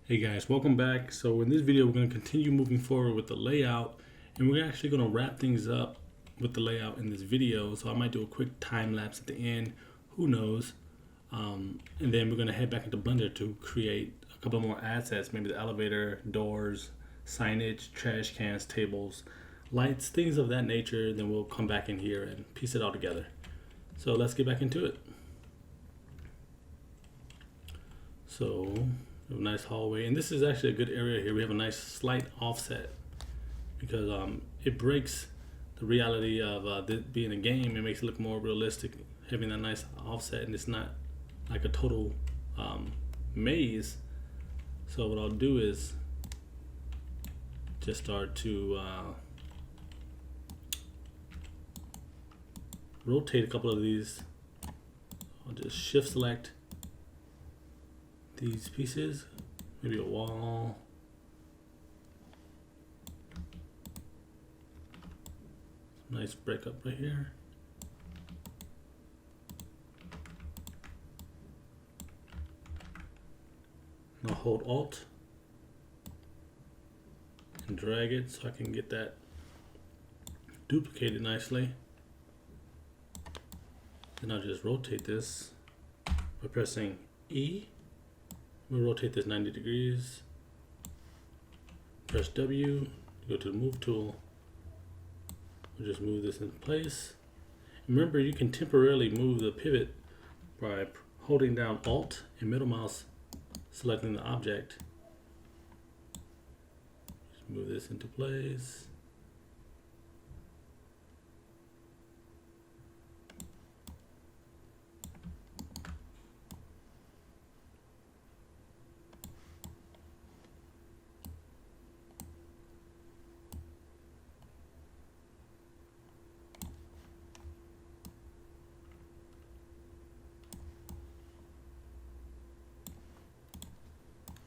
Hey guys, welcome back. So in this video, we're going to continue moving forward with the layout, and we're actually going to wrap things up with the layout in this video. So I might do a quick time lapse at the end, who knows? And then we're going to head back into Blender to create a couple more assets, maybe the elevator, doors, signage, trash cans, tables, lights, things of that nature. Then we'll come back in here and piece it all together. So let's get back into it. So a nice hallway, and this is actually a good area here. We have a nice slight offset because it breaks the reality of this being a game. It makes it look more realistic, having that nice offset, and it's not like a total maze. So what I'll do is just start to rotate a couple of these. I'll just shift select these pieces, maybe a wall. Nice breakup right here. I'll hold Alt and drag it so I can get that duplicated nicely. Then I'll just rotate this by pressing E. We'll rotate this 90 degrees. Press W, go to the move tool. We'll just move this in place. Remember, you can temporarily move the pivot by holding down Alt and middle mouse, selecting the object. Just move this into place.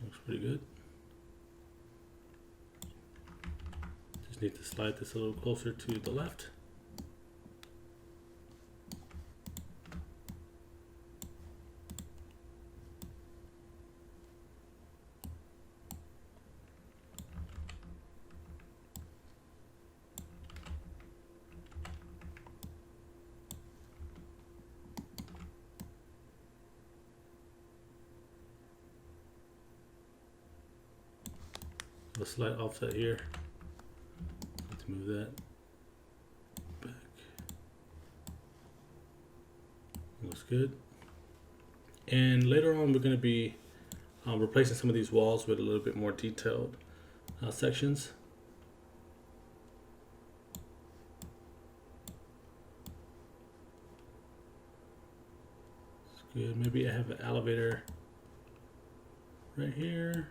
Looks pretty good. Just need to slide this a little closer to the left. A slight offset here. Let's move that back. Looks good. And later on, we're going to be replacing some of these walls with a little bit more detailed sections. That's good. Maybe I have an elevator right here.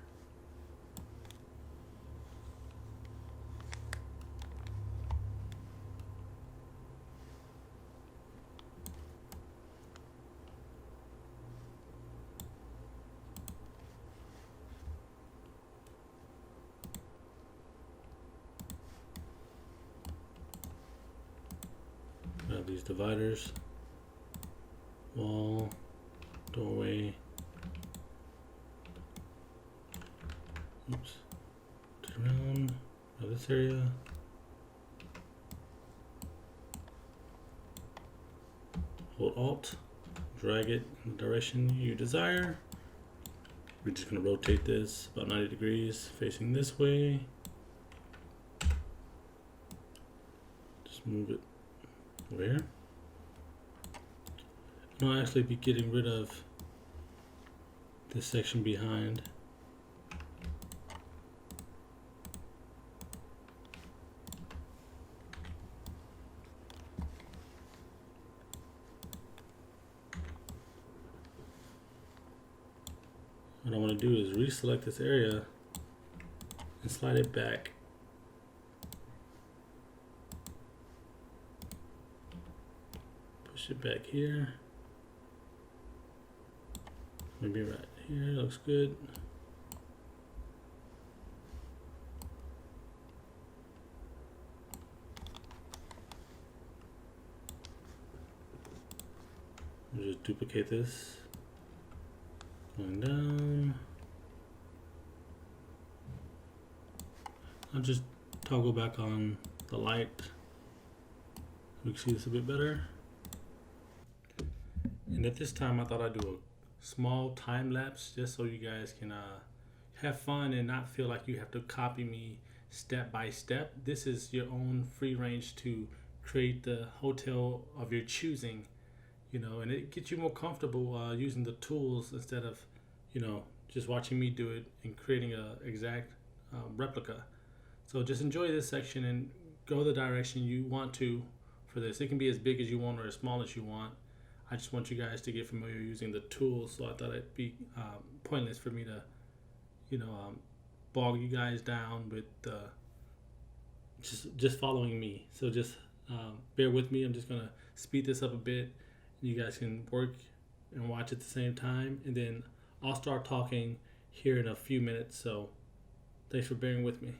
These dividers, wall, doorway. Oops. Turn around. This area. Hold Alt, drag it in the direction you desire. We're just going to rotate this about 90 degrees, facing this way. Just move it over here. And I'll actually be getting rid of this section behind. What I want to do is reselect this area and slide it back. Push it back here. Maybe right here, looks good. We'll just duplicate this. Going down. I'll just toggle back on the light. We can see this a bit better. And at this time, I thought I'd do a small time lapse just so you guys can have fun and not feel like you have to copy me step by step. This is your own free range to create the hotel of your choosing, and it gets you more comfortable using the tools instead of, just watching me do it and creating a exact replica. So just enjoy this section and go the direction you want to for this. It can be as big as you want or as small as you want. I just want you guys to get familiar using the tools, so I thought it'd be pointless for me to, bog you guys down with just following me. So just bear with me. I'm just gonna speed this up a bit. You guys can work and watch at the same time, and then I'll start talking here in a few minutes. So thanks for bearing with me.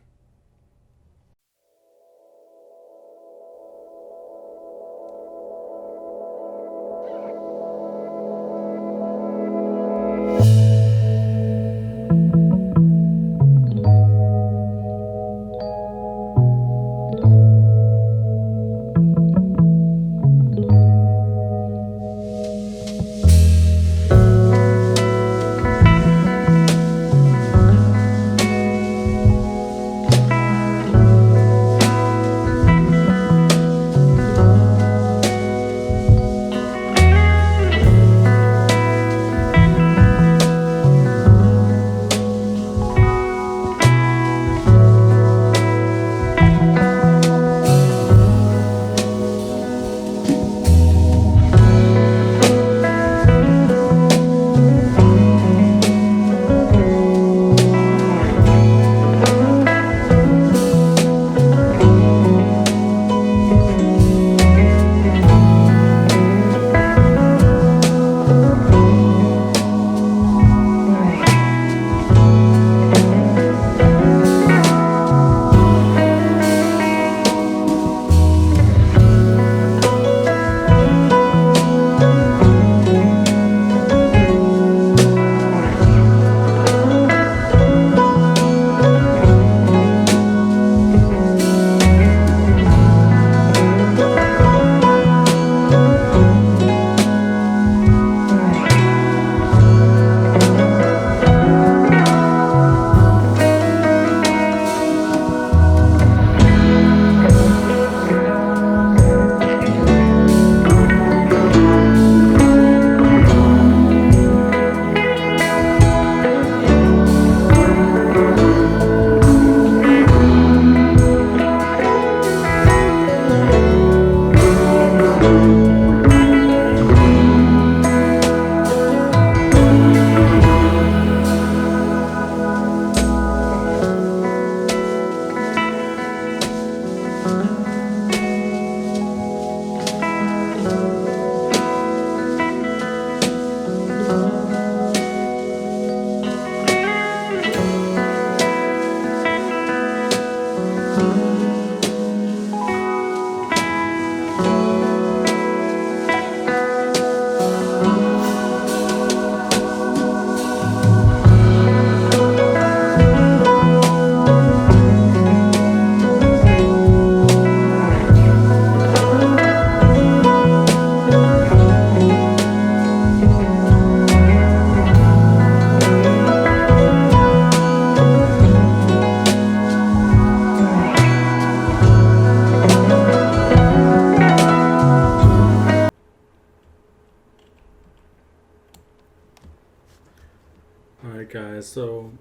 Alright guys, so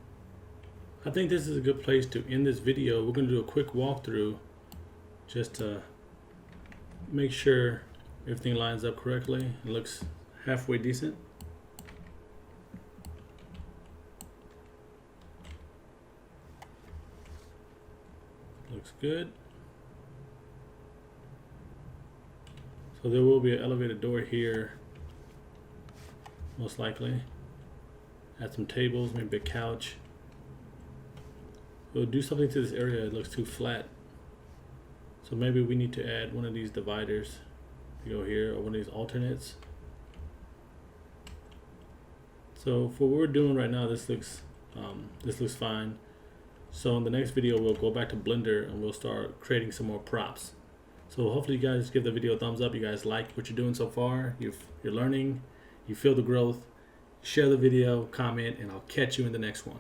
I think this is a good place to end this video. We're going to do a quick walkthrough just to make sure everything lines up correctly. It looks halfway decent. Looks good. So there will be an elevated door here, most likely. Add some tables, maybe a couch. We'll do something to this area. It looks too flat. So maybe we need to add one of these dividers to go here, or one of these alternates. So for what we're doing right now, this looks fine. So in the next video, we'll go back to Blender and we'll start creating some more props. So hopefully you guys give the video a thumbs up. You guys like what you're doing so far. You're learning, you feel the growth. Share the video, comment, and I'll catch you in the next one.